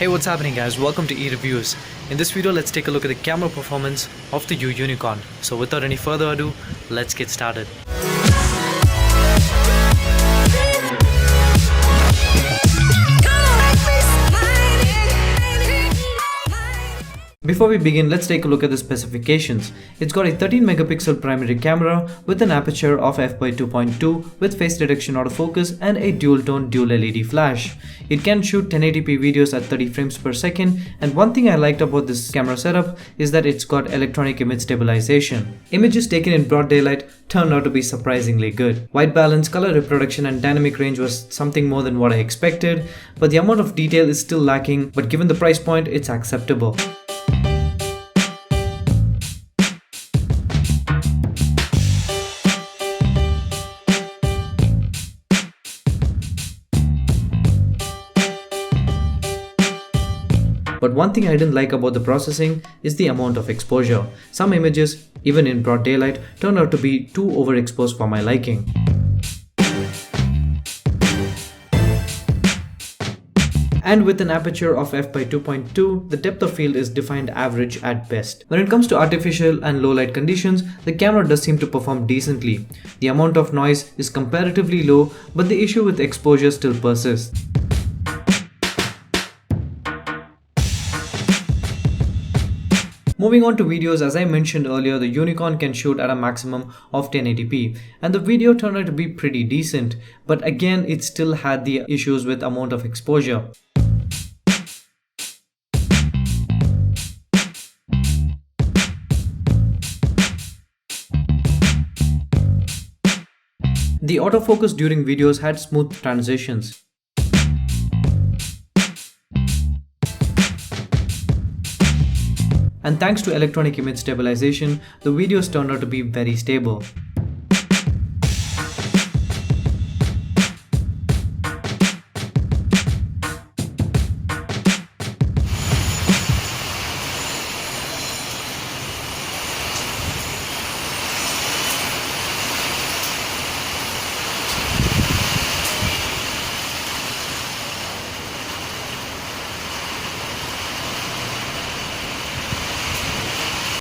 Hey, what's happening guys? Welcome to eReviews. In this video, let's take a look at the camera performance of the Yunicorn. So without any further ado, let's get started. Before we begin, let's take a look at the specifications. It's got a 13 megapixel primary camera with an aperture of f/2.2 with face detection autofocus and a dual-tone dual LED flash. It can shoot 1080p videos at 30 frames per second, and one thing I liked about this camera setup is that it's got electronic image stabilization. Images taken in broad daylight turned out to be surprisingly good. White balance, color reproduction and dynamic range was something more than what I expected, but the amount of detail is still lacking, but given the price point, it's acceptable. But one thing I didn't like about the processing is the amount of exposure. Some images, even in broad daylight, turned out to be too overexposed for my liking. And with an aperture of f/2.2, the depth of field is defined average at best. When it comes to artificial and low light conditions, the camera does seem to perform decently. The amount of noise is comparatively low, but the issue with exposure still persists. Moving on to videos, as I mentioned earlier, the Yunicorn can shoot at a maximum of 1080p, and the video turned out to be pretty decent, but again it still had the issues with amount of exposure. The autofocus during videos had smooth transitions. And thanks to electronic image stabilization, the videos turned out to be very stable.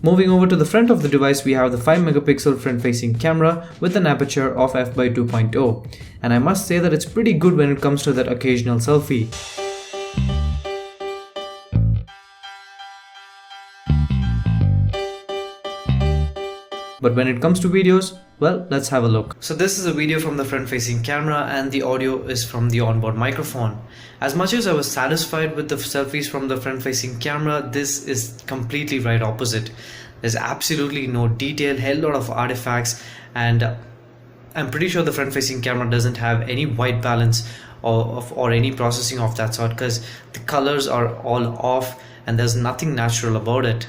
Moving over to the front of the device, we have the 5 megapixel front-facing camera with an aperture of f/2.0, and I must say that it's pretty good when it comes to that occasional selfie. But when it comes to videos, well, let's have a look. So this is a video from the front-facing camera and the audio is from the onboard microphone. As much as I was satisfied with the selfies from the front-facing camera, this is completely right opposite. There's absolutely no detail, hell lot of artifacts, and I'm pretty sure the front-facing camera doesn't have any white balance or any processing of that sort, because the colors are all off and there's nothing natural about it.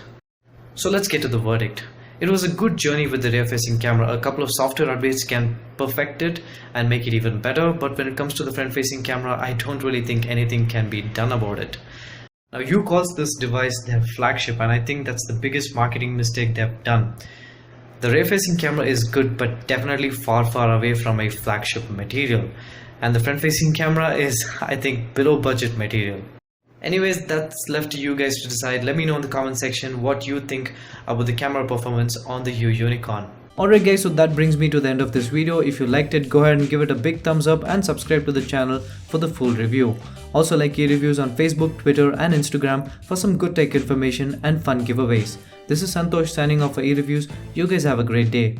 So let's get to the verdict. It was a good journey with the rear-facing camera. A couple of software updates can perfect it and make it even better, but when it comes to the front-facing camera, I don't really think anything can be done about it. Now, you calls this device their flagship, and I think that's the biggest marketing mistake they've done. The rear-facing camera is good, but definitely far away from a flagship material. And the front-facing camera is, I think, below budget material. Anyways, that's left to you guys to decide. Let me know in the comment section what you think about the camera performance on the Yunicorn. Alright guys, so that brings me to the end of this video. If you liked it, go ahead and give it a big thumbs up and subscribe to the channel for the full review. Also like eReviews on Facebook, Twitter and Instagram for some good tech information and fun giveaways. This is Santosh signing off for eReviews. You guys have a great day.